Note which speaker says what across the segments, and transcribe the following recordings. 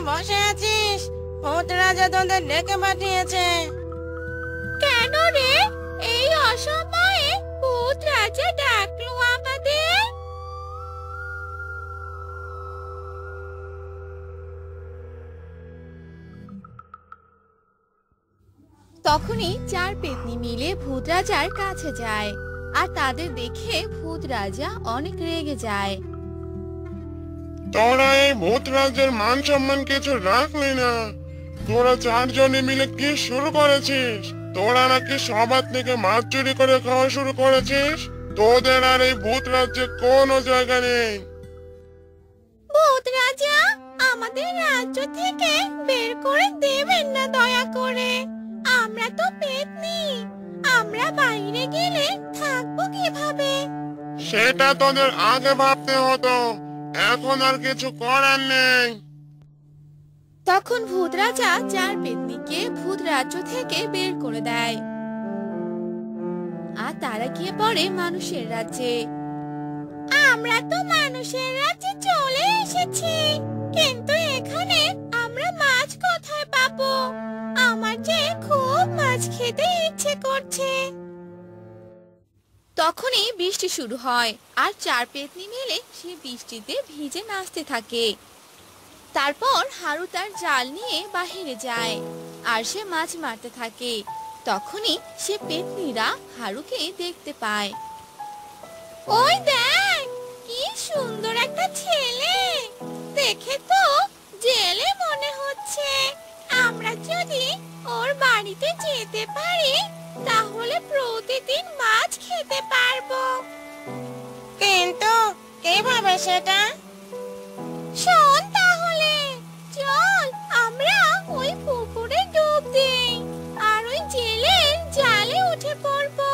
Speaker 1: বসে আছিস? ভূত রাজা তোদের ডেকে পাঠিয়েছে।
Speaker 2: কেন রে? এই অসময়ে ভূত রাজা ডাকলো আমাদের? তখনই চার পেতনি মিলে ভূত রাজার কাছে যায়, আর তাদের দেখে ভূত রাজা অনেক রেগে যায়।
Speaker 3: তোরা এই ভূত রাজ্যের মান সম্মান কিছু রাখলি না। তোরা চারজনে মিলে কি শুরু করেছিস? তোরা নাকি সবার থেকে মাছ চুরি করে খাওয়া শুরু করেছিস। তোদের আর এই ভূত রাজ্যে কোনো জায়গা নেই।
Speaker 2: ভূত রাজা, আমাদের রাজ্য থেকে বের করে দেবেন না দয়া করে। আমরা তো পেতনি, আমরা বাইরে গেলে থাকবো কিভাবে?
Speaker 3: সেটা তোদের আগে ভাবতে হতো, এখন আর কিছু করার নেই।
Speaker 2: তখন ভূত রাজা চার পেতনিকে ভূত রাজ্য থেকে বের করে দেয়, আর তারা গিয়ে পড়ে মানুষের রাজ্যে। আমরা তো মানুষের রাজ্যে চলে এসেছি, কিন্তু এখানে আমরা মাছ কোথায় পাবো? আমার যে খুব মাছ খেতে ইচ্ছে করছে। তখনই বৃষ্টি শুরু হয়, আর চার পেতনি মিলে সে বৃষ্টিতে ভিজে নাচতে থাকে। তারপর হারু তার জাল নিয়ে বাহিরে যায়, আর সে মাছ মারতে থাকে। তখনই সে পেতনিরা হারুকে দেখতে পায়। ওই দেখ, কি সুন্দর একটা ছেলে! দেখে তো জেলে মনে হচ্ছে। আমরা যদি ওর বাড়িতে যেতে পারি, তাহলে প্রতিদিন মাছ খেতে পারবো।
Speaker 1: কিন্তু কিভাবে সেটা?
Speaker 2: শোন তাহলে, চল আমরা ওই পুকুরে ডুব দেই, আর ওই জেলের জালে উঠে পড়বো।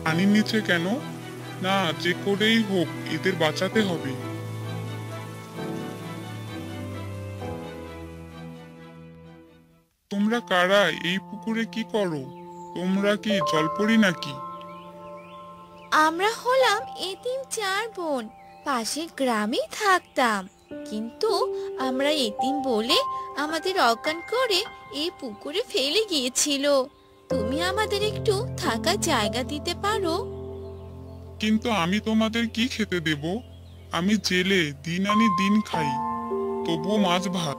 Speaker 3: পানির নিচে কেন? না, যে করেই হোক এদের বাঁচাতে হবে। তোমরা কারা? এই পুকুরে কি করো? তোমরা কি জলপরি নাকি?
Speaker 2: আমরা হলাম এতিম চার বোন, পাশের গ্রামেই থাকতাম, কিন্তু আমরা এতিম বলে আমাদের অজ্ঞান করে এই পুকুরে ফেলে গিয়েছিল। তুমি আমাদের একটু থাকার জায়গা দিতে পারো?
Speaker 3: কিন্তু আমি তোমাদের কি খেতে দেব? আমি জেলে, দিন আনি দিন খাই, তবুও মাছ ভাত।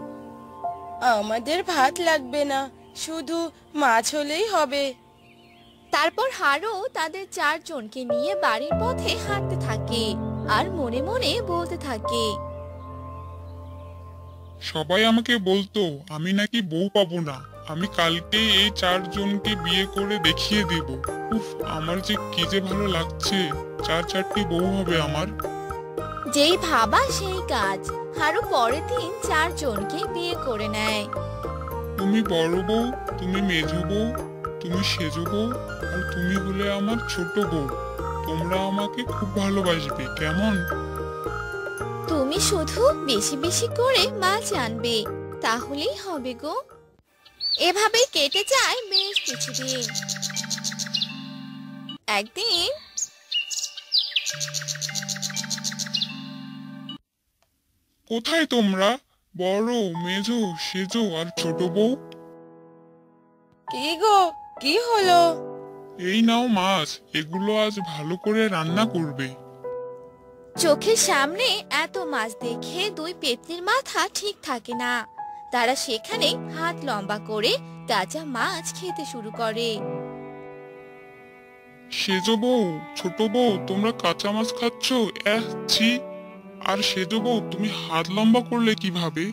Speaker 1: আমাদের ভাত লাগবে না, শুধু মাছ হলেই হবে।
Speaker 2: তারপর হারু তাদের চারজনকে নিয়ে বাড়ির পথে হাঁটতে থাকে, আর মনে মনে বলতে থাকে।
Speaker 3: সবাই আমাকে বলতো আমি নাকি বউ পাবো না। আমি কালকে এই চারজনকে বিয়ে করে দেখিয়ে দেব। উফ, আমার যে কি যে ভালো লাগছে, চারটি বউ হবে আমার।
Speaker 2: যেই ভাবা সেই কাজ, হারু পরের দিন চারজনকে বিয়ে করে নেয়।
Speaker 3: তুমি বড় বউ, তুমি মেজ বউ, তুমি সেজ বউ, আর তুমি হলে আমার ছোট বউ। তোমরা আমাকে খুব ভালোবাসবে, কেমন?
Speaker 2: তুমি শুধু বেশি বেশি করে মাছ আনবে, তাহলেই হবে গো। এভাবে কেটে যায় বেশ কিছুদিন। একদিন
Speaker 3: কোথায় তোমরা, বড়, মেজ, সেজ আর ছোট বউ?
Speaker 1: কি গো, কি হলো?
Speaker 3: এই নাও মাছ, এগুলো আজ ভালো করে রান্না করবে।
Speaker 2: চোখের সামনে এত মাছ দেখে দুই পেতনির মাথা ঠিক থাকে না। তারা সেখানে হাত লম্বা করে তাজা মাছ খেতে শুরু করে।
Speaker 3: সেজ বউ, ছোট বউ, তোমরা কাঁচা মাছ খাচ্ছ? ছি! আর সেজ বউ, তুমি হাত লম্বা করলে কিভাবে?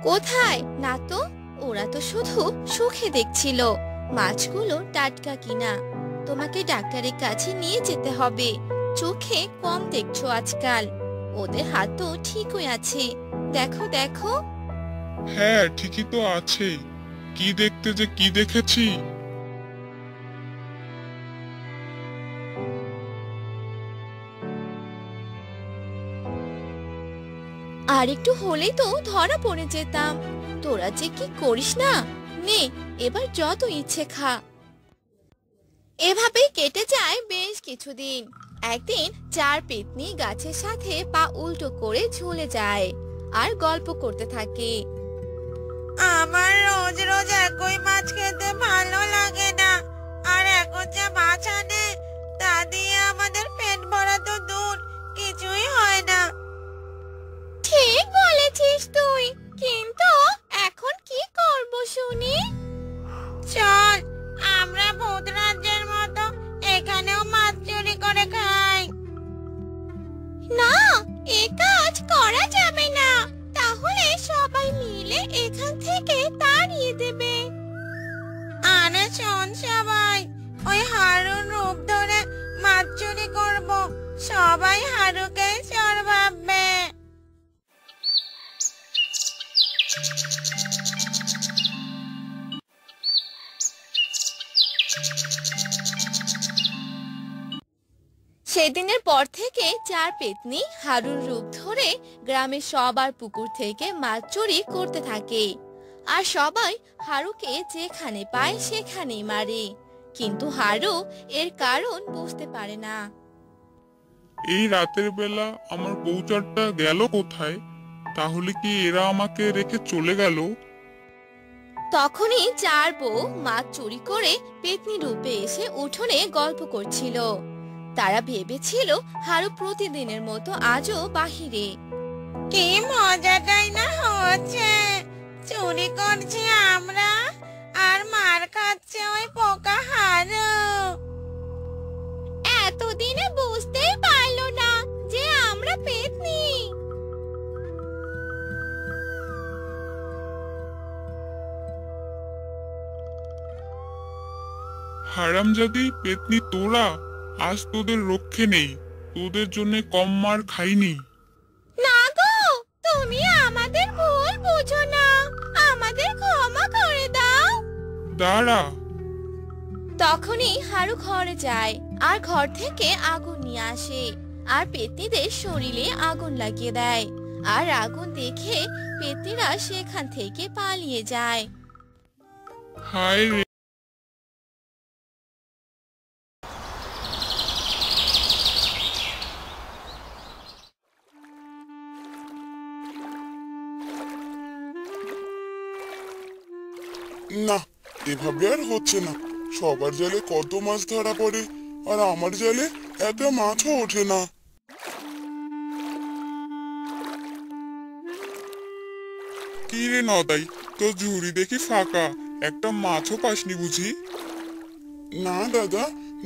Speaker 2: কোথায় না তো, ওরা তো শুধু সুখে দেখছিল মাছগুলো টাটকা কিনা। তোমাকে ডাক্তারের কাছে নিয়ে যেতে হবে, চোখে কম দেখছো আজকাল। ওদের হাত তো ঠিকই আছে, দেখো দেখো।
Speaker 3: হ্যাঁ, ঠিকই তো আছে। কি দেখতে যে কি দেখেছি।
Speaker 2: আর একটু হলেই তো ধরা পড়ে যেতাম। তোরা যে কি করিস না, নে এবার যত ইচ্ছে খা। এভাবেই কেটে যায় বেশ কিছুদিন। একদিন চার পেতনি গাছের সাথে পা উল্টো করে ঝুলে যায় আর গল্প করতে থাকে।
Speaker 1: আমার রোজ রোজ একই মাছ খেতে ভালো লাগে না, আর এখন যা মাছ আনে তা দিয়ে আমাদের পেট ভরা তো দূর, কিছুই হয় না।
Speaker 2: ঠিক বলেছিস তুই, কিন্তু এখন কি করব শুনি?
Speaker 1: চল আমরা ভূত রাজ্যের মতো এখানেও মাছ চুরি করে খাই।
Speaker 2: না, এ কাজ করা যাবে না, তাহলে সবাই মিলে এখান থেকে তাড়িয়ে দেবে।
Speaker 1: আরে শোন সবাই, ওই হারুর রূপ ধরে মাছ চুরি করব, সবাই হারুকে চোর ভাববে।
Speaker 2: সেদিনের পর থেকে চার পেতনি হারুর রূপ ধরে গ্রামের সবার পুকুর থেকে মাছ চুরি করতে থাকে। আর সবাই হারুকে যেখানে পায় সেখানেই মারে, কিন্তু হারু এর কারণ বুঝতে পারে না।
Speaker 3: এই রাতের বেলা আমার বউচারটা গেল কোথায়? তাহলে কি এরা আমাকে রেখে চলে গেল?
Speaker 2: তখনই চার বউ মাছ চুরি করে পেতনি রূপে এসে উঠোনে গল্প করছিল। তারা ভেবেছিল হারু প্রতিদিনের মতো আজও বাহিরে।
Speaker 1: কি মজাটাই না হচ্ছে, চুরি করছি আমরা আর মার খাচ্ছে ওই পোকা হারু।
Speaker 2: এতদিনে বুঝতেই পারলো না যে আমরা পেতনি।
Speaker 3: হারামজাদি পেতনি তোরা, আজ তোদের রক্ষে নেই, তোদের জন্য কম মার খাইনি।
Speaker 2: না গো, তুমি আমাদের ভুল বুঝো না, আমাদের ক্ষমা করে দাও।
Speaker 3: দাঁড়া।
Speaker 2: তখনই হারু ঘরে যায় আর ঘর থেকে আগুন নিয়ে আসে আর পেতনিদের শরীরে আগুন লাগিয়ে দেয়। আর আগুন দেখে পেতনিরা সেখান থেকে পালিয়ে যায়।
Speaker 3: হায় রে।
Speaker 4: না, এভাবে আর হচ্ছে না। সবার জালে কত মাছ ধরা পড়ে, আর আমার জালে একটা মাছও ওঠে না।
Speaker 3: কি রে নদাই, তোর ঝুড়ি দেখি ফাঁকা, একটা মাছও পাসনি বুঝি?
Speaker 4: না দাদা,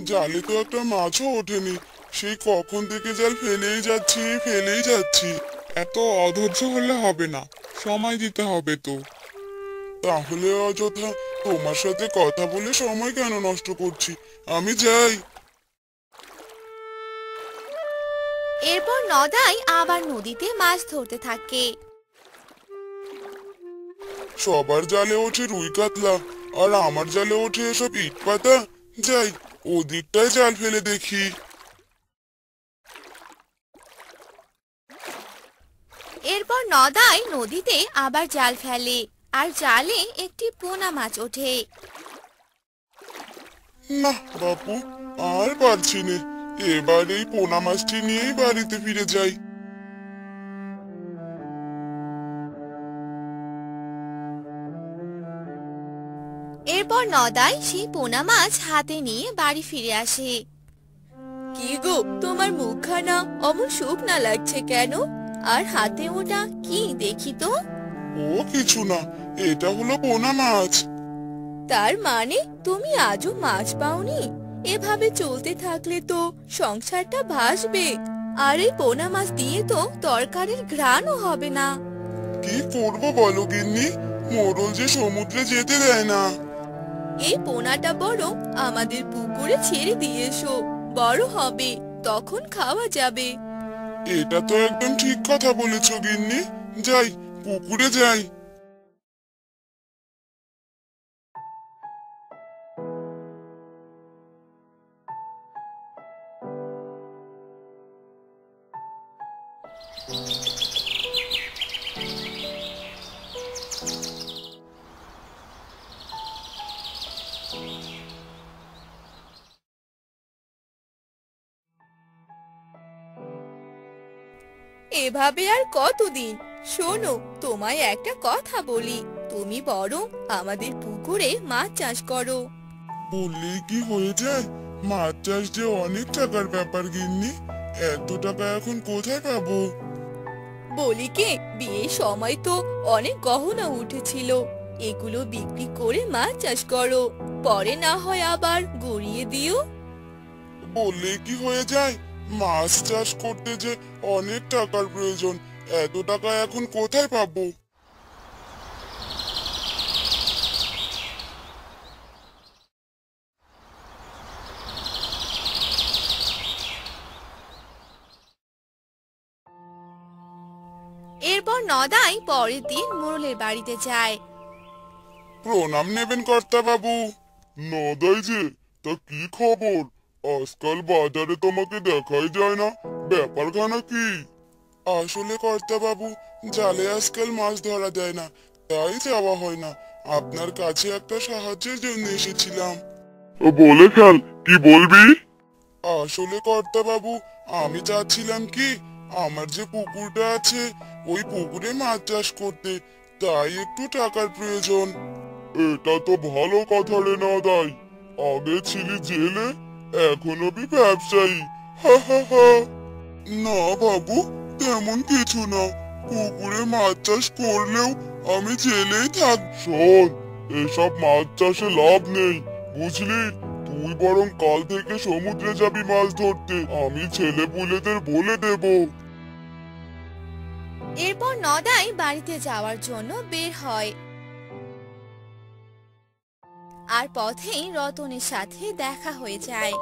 Speaker 4: জালে তো একটা মাছও ওঠেনি। সেই কখন থেকে জাল ফেলেই যাচ্ছি।
Speaker 3: এত অধৈর্য হলে হবে না, সময় দিতে হবে তো।
Speaker 4: তাহলে অযথা তোমার সাথে কথা বলে সময় কেন নষ্ট করছি, আমি যাই।
Speaker 2: এরপর নদাই আবার নদীতে মাছ ধরতে থাকে।
Speaker 4: সবার জালে ওঠে রুই কাতলা, আর আমার জালে ওঠে এসব ইট পাতা। যাই, ওদিকটায় জাল ফেলে দেখি।
Speaker 2: এরপর নদাই নদীতে আবার জাল ফেলে আর জালে একটি পোনা মাছ ওঠে।
Speaker 4: না বাপু, আর পারছি না, এবার এই পোনা মাছটি নিয়েই বাড়িতে ফিরে যাই।
Speaker 2: এরপর নদাই সেই পোনা মাছ হাতে নিয়ে বাড়ি ফিরে আসে। কি গো, তোমার মুখখানা অমন শুকনা লাগছে কেন? আর হাতে ওটা কি দেখি তো?
Speaker 4: ও কিছু না, এটা হলো পোনা মাছ।
Speaker 2: তার মানে তুমি আজও মাছ পাওনি? এভাবে চলতে থাকলে তো সংসারটা ভাসবে, আর এই পোনা মাছ দিয়ে তো তরকারির ঘ্রাণও হবে না।
Speaker 4: কি করবো বলো গিন্নি, মোড়ল যে সমুদ্রে যেতে দেয় না।
Speaker 2: এই পোনাটা বরং আমাদের পুকুরে ছেড়ে দিয়ে এসো, বড় হবে তখন খাওয়া যাবে।
Speaker 4: এটা তো একদম ঠিক কথা বলেছো গিন্নি, যাই, পুকুরে যাই।
Speaker 2: এভাবে আর কতদিন? শোনো, তোমায় একটা কথা বলি, তুমি বরং আমাদের পুকুরে মাছ চাষ করো।
Speaker 4: বললেই কি হয়ে যায়? মাছ চাষ যে অনেক টাকার ব্যাপার গিন্নি, এত টাকা এখন কোথায় পাবো?
Speaker 2: বলি কি, বিয়ের সময় তো অনেক গহনা উঠেছিল, এগুলো বিক্রি করে মাছ চাষ করো, পরে না হয় আবার গড়িয়ে দিও।
Speaker 4: বললেই কি হয়ে যায়? মাছ চাষ করতে যে অনেক টাকার প্রয়োজন, এত টাকা এখন কোথায় পাবো?
Speaker 2: এরপর নদাই পরের দিন মোড়লের বাড়িতে যায়।
Speaker 4: প্রণাম নেবেন কর্তা বাবু। নদাই যে, তা কি খবর? আজকাল বাজারে তোমাকে দেখাই যায় না, ব্যাপারখানা কি? আসলে কর্তা বাবু, জালে আজকাল মাছ ধরা যায় না, তাই যাওয়া হয় না। আপনার কাছে একটা সাহায্যের জন্য এসেছিলাম। বলে ফেল, কি বলবি? আসলে কর্তা বাবু, আমি চাচ্ছিলাম কি, আমার যে পুকুরটা আছে ওই পুকুরে মাছ চাষ করতে, তাই একটু টাকার প্রয়োজন। এটা তো ভালো কথা রে নদাই, আগে ছিলি জেলে, এখন হবি ব্যবসায়ী। হা হা হা। না বাবু, তেমন কিছু না, পুকুরে মাছ চাষ করলেও আমি জেলেই থাক। শোন, এসব মাছ চাষে লাভ নেই, বুঝলি? তুই বরং কাল থেকে সমুদ্রে যাবি মাছ ধরতে, আমি ছেলে পুলেদের বলে দেব।
Speaker 2: এরপর নদাই বাড়িতে যাওয়ার জন্য বের হয়, আর পথেই রতনের সাথে দেখা হয়ে যায়।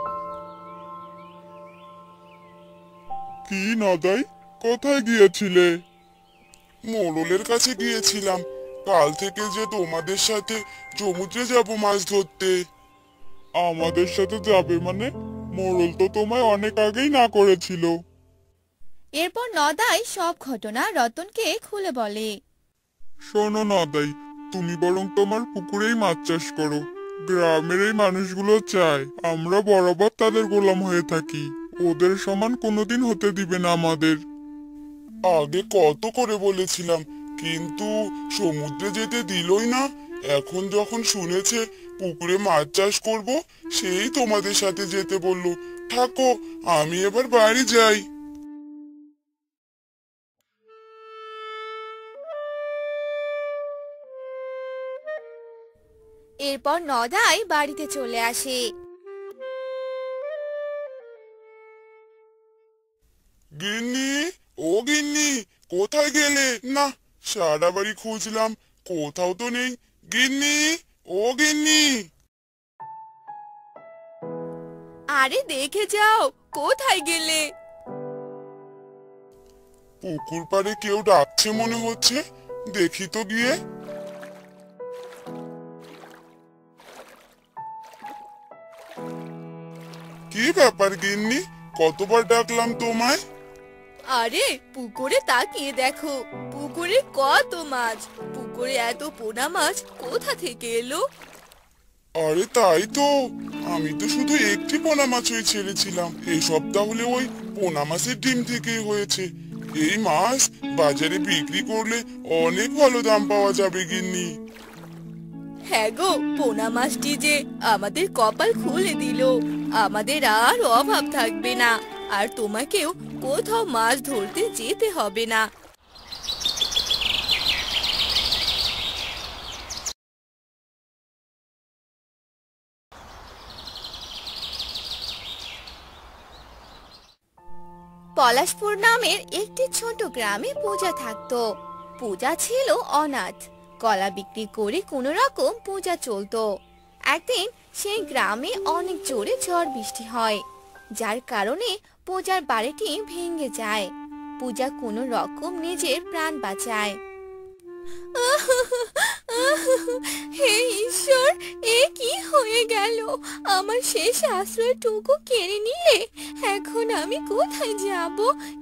Speaker 4: কি নদাই, কোথায় গিয়েছিলে? মোড়লের কাছে গিয়েছিলাম, কাল থেকে যে তোমাদের সাথে সমুদ্রে যাব মাছ ধরতে। আমাদের সাথে যাবে মানে? মোড়ল তো তোমায় অনেক আগেই না করেছিল।
Speaker 2: এরপর নদাই সব ঘটনা রতনকে খুলে বলে।
Speaker 4: শোনো নদাই, তুমি বরং তোমার পুকুরেই মাছ চাষ করো, গ্রামের এই মানুষগুলো চায় আমরা বরাবর তাদের গোলাম হয়ে থাকি, ওদের সমান কোনোদিন হতে দিবে না আমাদের। আগে কত করে বলেছিলাম, কিন্তু সমুদ্রে যেতে দিলই না। এখন যখন শুনেছে পুকুরে মাছ চাষ করব, সেই তোমাদের সাথে যেতে বললো। থাকো, আমি এবার বাড়ি যাই।
Speaker 2: এরপর নদাই বাড়িতে চলে আসে।
Speaker 4: গিন্নি, ও গিন্নি, কোথায় গেলে? না, সারা বাড়ি খুঁজলাম, কোথাও তো নেই। গিন্নি, ও গিন্নি।
Speaker 2: আরে দেখে যাও, কোথায় গেলে?
Speaker 4: পুকুর পাড়ে কেউ ডাকছে মনে হচ্ছে, দেখি তো গিয়ে। কি ব্যাপার গিন্নি, কতবার ডাকলাম তোমায়?
Speaker 2: আরে পুকুরে তাকিয়ে দেখো, পুকুরে কত মাছ, পুকুরে এত পোনা মাছ কোথা থেকে এলো?
Speaker 4: আরে তাই তো, আমি তো শুধু একটি পোনা মাছই ছেড়েছিলাম, এসব তাহলে ওই পোনা মাছের ডিম থেকেই হয়েছে। এই মাছ বাজারে বিক্রি করলে অনেক ভালো দাম পাওয়া যাবে গিন্নি।
Speaker 2: হ্যাঁ গো, পোনা মাছটি যে আমাদের কপাল খুলে দিল, আমাদের আর অভাব থাকবে না, আর তোমাকেও কোথাও মাছ ধরতে যেতে হবে না। পলাশপুর নামের একটি ছোট গ্রামে পূজা থাকতো। পূজা ছিল অনাথ, কলা বিক্রি করে কোনো রকম পূজা চলতো। একদিন সেই গ্রামে অনেক জোরে ঝড় বৃষ্টি হয়, যার কারণে পূজার বাড়িটি ভেঙে যায়। পূজা কোনো রকম নিজের প্রাণ বাঁচায়। হে ঈশ্বর, এ কি হয়ে গেল? আমার শেষ আশ্রয়টুকু কেড়ে নিলে, এখন আমি কোথায় যাব,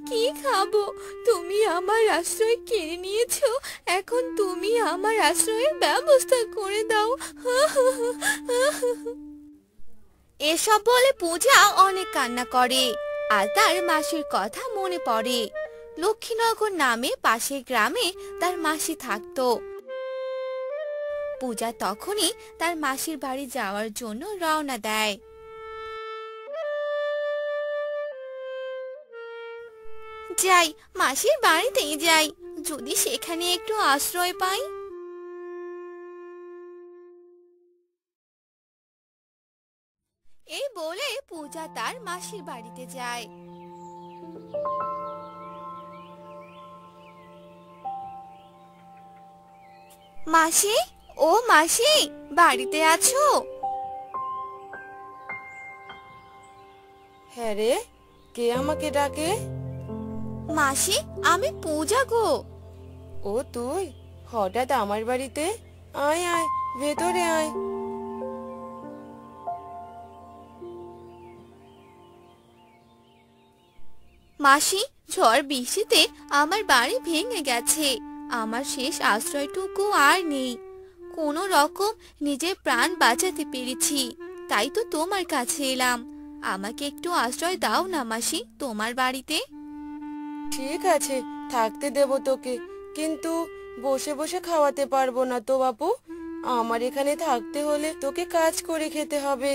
Speaker 2: কি খাবো? তুমি আমার আশ্রয় কেড়ে নিয়েছো, এখন তুমি আমার আশ্রয়ের ব্যবস্থা করে দাও। এসব বলে পূজা অনেক কান্না করে, আর তার মাসির কথা মনে পড়ে। লক্ষ্মীনগর নামে পাশের গ্রামে তার মাসি থাকতো। পূজা তখনই তার মাসির বাড়ি যাওয়ার জন্য রওনা দেয়। যাই, মাসির বাড়িতেই যাই, যদি সেখানে একটু আশ্রয় পাই। এই বলে পূজা তার মাসির বাড়িতে যায়। মাসি, ও মাসি, বাড়িতে আছো?
Speaker 5: হ্যাঁ রে, কে আমাকে ডাকে?
Speaker 2: মাসি, আমি পূজা গো।
Speaker 5: ও তুই হঠাৎ আমার বাড়িতে? আয় আয়, ভেতরে আয়।
Speaker 2: মাসি, ঝড় বৃষ্টিতে আমার বাড়ি ভেঙে গেছে, আমার শেষ আশ্রয়টুকু আর নেই। কোনো রকম নিজের প্রাণ বাঁচাতে পেরেছি, তাই তো তোমার কাছে এলাম। আমাকে একটু আশ্রয় দাও না মাসি, তোমার বাড়িতে।
Speaker 5: ঠিক আছে, থাকতে দেব তোকে, কিন্তু বসে বসে খাওয়াতে পারবো না তো বাপু। আমার এখানে থাকতে হলে তোকে কাজ করে খেতে হবে।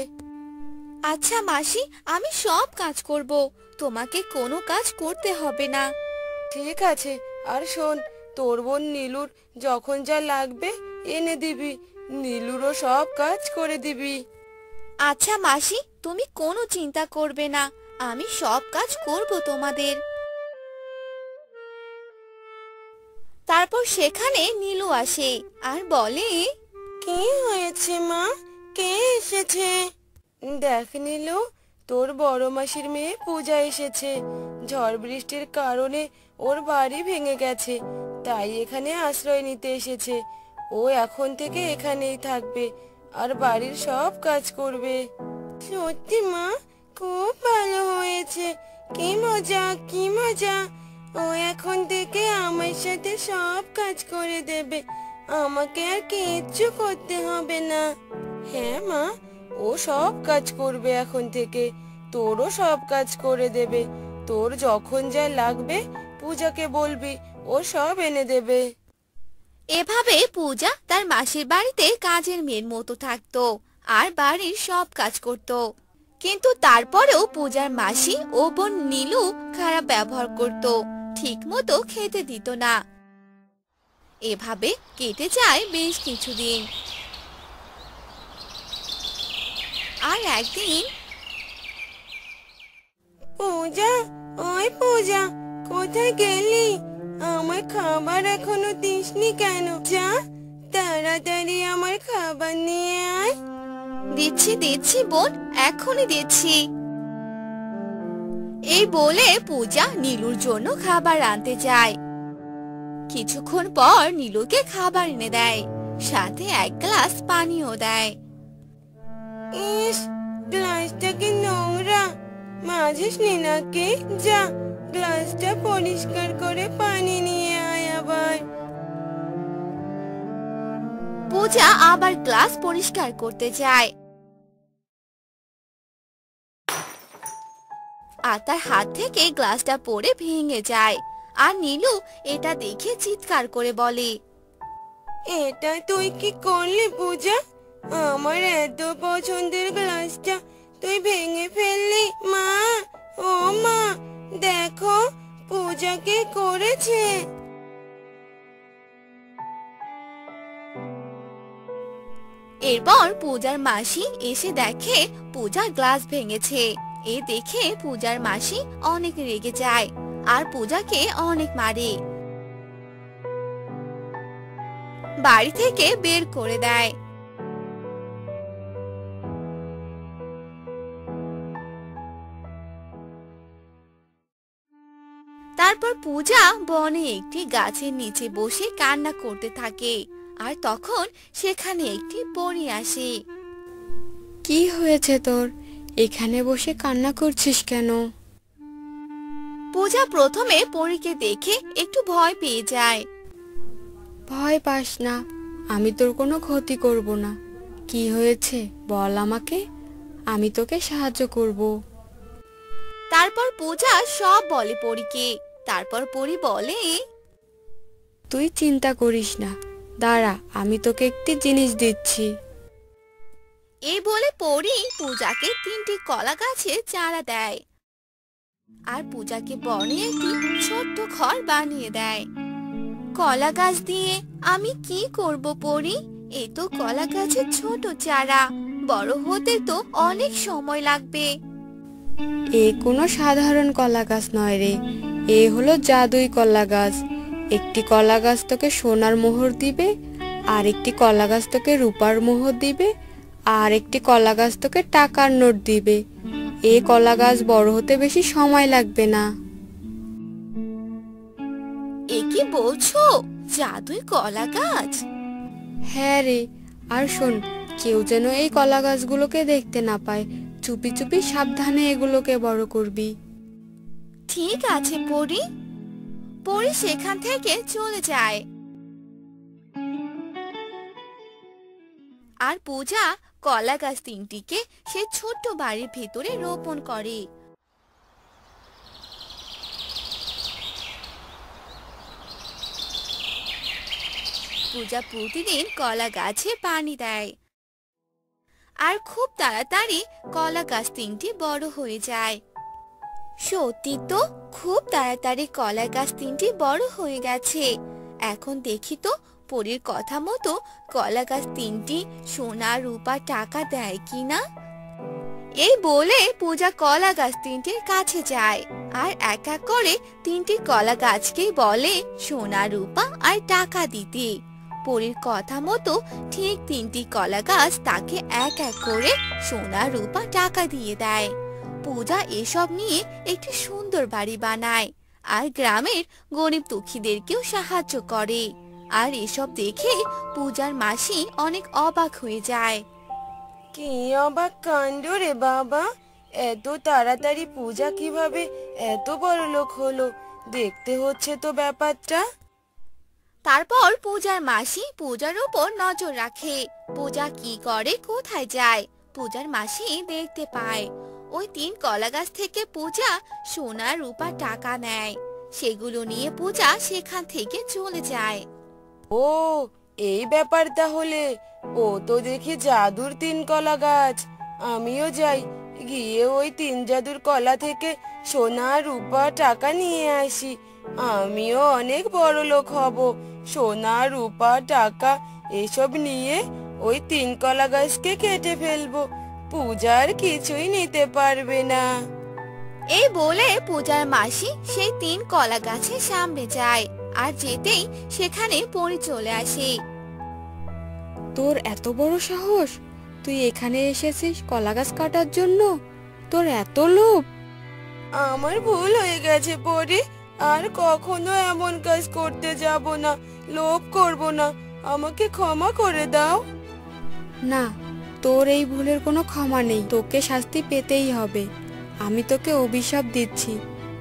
Speaker 2: আচ্ছা মাসি, আমি সব কাজ করব, তোমাকে কোনো কাজ করতে হবে না।
Speaker 5: ঠিক আছে, আর শোন, তোর বোন নীলুর যখন যা লাগবে এনে দিবি, নীলুরও সব কাজ করে দিবি।
Speaker 2: আচ্ছা মাসি, তুমি কোনো চিন্তা করবে না, আমি সব কাজ করব তোমাদের। তারপর সেখানে নীলু আসে আর বলে,
Speaker 5: কি হয়েছে মা, কে এসেছে? দেখ নীলু, তোর বড় মাসির মেয়ে পূজা এসেছে। ঝড় বৃষ্টির কারণে ওর বাড়ি ভেঙে গেছে, তাই এখানে আশ্রয় নিতে এসেছে। ও এখন থেকে এখানেই থাকবে আর বাড়ির সব কাজ করবে। সত্যি মা, খুব ভালো হয়েছে, কি মজা কি মজা। ও এখন থেকে আমার সাথে সব কাজ করে দেবে, আমাকে আর কিচ্ছু করতে হবে না। হ্যাঁ মা, ও সব কাজ করবে এখন থেকে, তোরও সব কাজ করে দেবে। তোর যখন যা লাগবে পূজাকে বলবি, ও সব এনে দেবে।
Speaker 2: এভাবে পূজা তার মাসির বাড়িতে কাজের মেয়ের মতো থাকতো আর বাড়ির সব কাজ করত। কিন্তু তারপরেও পূজার মাসি ও বোন নীলু খারাপ ব্যবহার করত, ঠিক মতো খেতে দিত না। এভাবে কেটে যায় বেশ কিছুদিন। আর একদিন,
Speaker 5: পূজা, ওই পূজা, কোথায় গেলি? আমার খাবার এখনো দিসনি কেন? যা, তাড়াতাড়ি আমার খাবার নিয়ে আয়।
Speaker 2: দিচ্ছি দিচ্ছি বোন, এখনই দিচ্ছি। এই বলে পূজা নীলুর জন্য খাবার আনতে যায়। কিছুক্ষণ পর নীলুকে খাবার এনে দেয়, সাথে এক গ্লাস পানিও দেয়।
Speaker 5: ইস, গ্লাসটা কি নোংরা, মাজিসনি নাকি? যা, গ্লাসটা পরিষ্কার করে পানি নিয়ে আয় আবার।
Speaker 2: পূজা আবার গ্লাস পরিষ্কার করতে যায়, আর তার হাত থেকে গ্লাসটা পড়ে ভেঙে যায়। আর নীলু এটা দেখে চিৎকার করে বলে,
Speaker 5: এটা তুই কি করলি পূজা? আমার এত পছন্দের গ্লাসটা তুই ভেঙে ফেললি। মা, ও মা, দেখো পূজা কি করেছে।
Speaker 2: এরপর পূজার মাসি এসে দেখে পূজার গ্লাস ভেঙেছে। এ দেখে পূজার মাসি অনেক রেগে যায় আর পূজাকে অনেক মারে, বাড়ি থেকে বের করে দেয়। তারপর পূজা বনে একটি গাছের নিচে বসে কান্না করতে থাকে। আর তখন সেখানে একটি পরী আসে।
Speaker 6: কি হয়েছে তোর, এখানে বসে কান্না করছিস কেন?
Speaker 2: পূজা প্রথমে পরীকে দেখে একটু ভয় পেয়ে যায়।
Speaker 6: ভয় পাস না, আমি তোর কোনো ক্ষতি করব না। কি হয়েছে বল আমাকে, আমি তোকে সাহায্য করব।
Speaker 2: তারপর পূজা সব বলে পরীকে। তারপর পরী বলে,
Speaker 6: তুই চিন্তা করিস না, দাঁড়া আমি তোকে একটি জিনিস দিচ্ছি।
Speaker 2: এই বলে পরী পূজাকে 3টি কলা গাছের চারা দেয় আর পূজাকে বনে একটি ছোট্ট ঘর বানিয়ে দেয়। কলা গাছ দিয়ে আমি কি করব পরী? এই তো কলা গাছের ছোট চারা, বড় হতে তো অনেক সময় লাগবে।
Speaker 6: এ কোনো সাধারণ কলা গাছ নয় রে, এ হলো জাদুই কলা গাছ। একটি কলা গাছ তোকে সোনার মোহর দিবে, আর একটি কলা গাছ তোকে রূপার মোহর দিবে, আর একটি কলা গাছ তোকে টাকার নোট দিবে। এ কলা গাছ বড় হতে বেশি সময় লাগবে না।
Speaker 2: এ কি বলছো, জাদুই কলা গাছ?
Speaker 6: হ্যাঁ রে, আর শোন, কেউ যেন এই কলা গাছগুলোকে দেখতে না পায়। চুপি চুপি সাবধানে এগুলোকে বড় করবি।
Speaker 2: ঠিক আছে পরী। পরী সেখান থেকে চলে যায় আর পূজা কলা গাছ 3টিকে সে ছোট্ট বাড়ির ভেতরে রোপণ করে। পূজা প্রতিদিন কলা গাছে পানি দেয় আর খুব তাড়াতাড়ি কলা গাছ 3টি বড় হয়ে যায়। সত্যি তো, খুব তাড়াতাড়ি কলা গাছ 3টি বড় হয়ে গেছে। এখন দেখি তো পরীর কথা মতো কলা গাছ 3টি সোনা রূপা টাকা দেয় কিনা। এই বলে পূজা কলা গাছ 3টির কাছে যায় আর এক এক করে 3টি কলা গাছকেই বলে সোনা রূপা আর টাকা দিতে। পরীর কথা মতো ঠিক 3টি কলা গাছ তাকে এক এক করে সোনা রূপা টাকা দিয়ে দেয়। পূজা এসব নিয়ে একটি সুন্দর বাড়ি বানায় আর গ্রামের গরিব দুঃখীদেরকেও সাহায্য করে। আর এসব দেখে পূজার মাসি অনেক অবাক হয়ে যায়।
Speaker 5: কি অবাক কাণ্ড রে বাবা! এত তাড়াতাড়ি পূজা কিভাবে এত বড় লোক হলো? দেখতে হচ্ছে তো ব্যাপারটা।
Speaker 2: তারপর পূজার মাসি পূজার উপর নজর রাখে। পূজা কি করে, কোথায় যায়, পূজার মাসি দেখতে পায় ওই 3 কলা গাছ থেকে পূজা সোনা রূপা টাকা নেয়। সেগুলো নিয়ে পূজা সেখান থেকে চলে যায়।
Speaker 5: ও, এই ব্যাপার তাহলে। ও তো দেখি জাদুর 3 কলা গাছ। আমিও যাই, গিয়ে ওই 3 জাদুর কলা থেকে সোনা রূপা টাকা নিয়ে আসি। আমিও অনেক বড় লোক হব। সোনা রূপা টাকা এসব নিয়ে ওই 3 কলা গাছকে কেটে ফেলবো। পূজার কিছুই নিতে পারবে না।
Speaker 2: এই বলে পূজার মাসি সেই 3 কলা গাছের সামনে যায় আর যেতেই সেখানে পরী চলে আসে।
Speaker 6: তোর এত বড় সাহস, তুই এখানে এসেছিস কলা গাছ কাটার জন্য? তোর এত লোভ!
Speaker 5: আমার ভুল হয়ে গেছে পরি, আর কখনো এমন কাজ করতে যাব না, লোভ করব না। আমাকে ক্ষমা করে দাও।
Speaker 6: না, তোর এই ভুলের কোনো ক্ষমা নেই, তোকে শাস্তি পেতেই হবে। আমি তোকে অভিশাপ দিচ্ছি,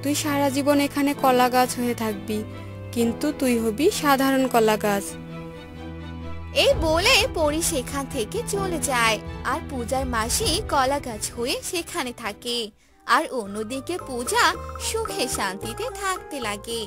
Speaker 6: তুই সারা জীবন এখানে কলা গাছ হয়ে থাকবি, কিন্তু তুই হবি সাধারণ কলা গাছ।
Speaker 2: এই বলে পরী সেখান থেকে চলে যায় আর পূজার মাসি কলা গাছ হয়ে সেখানে থাকে। আর অন্যদিকে পূজা সুখে শান্তিতে থাকতে লাগে।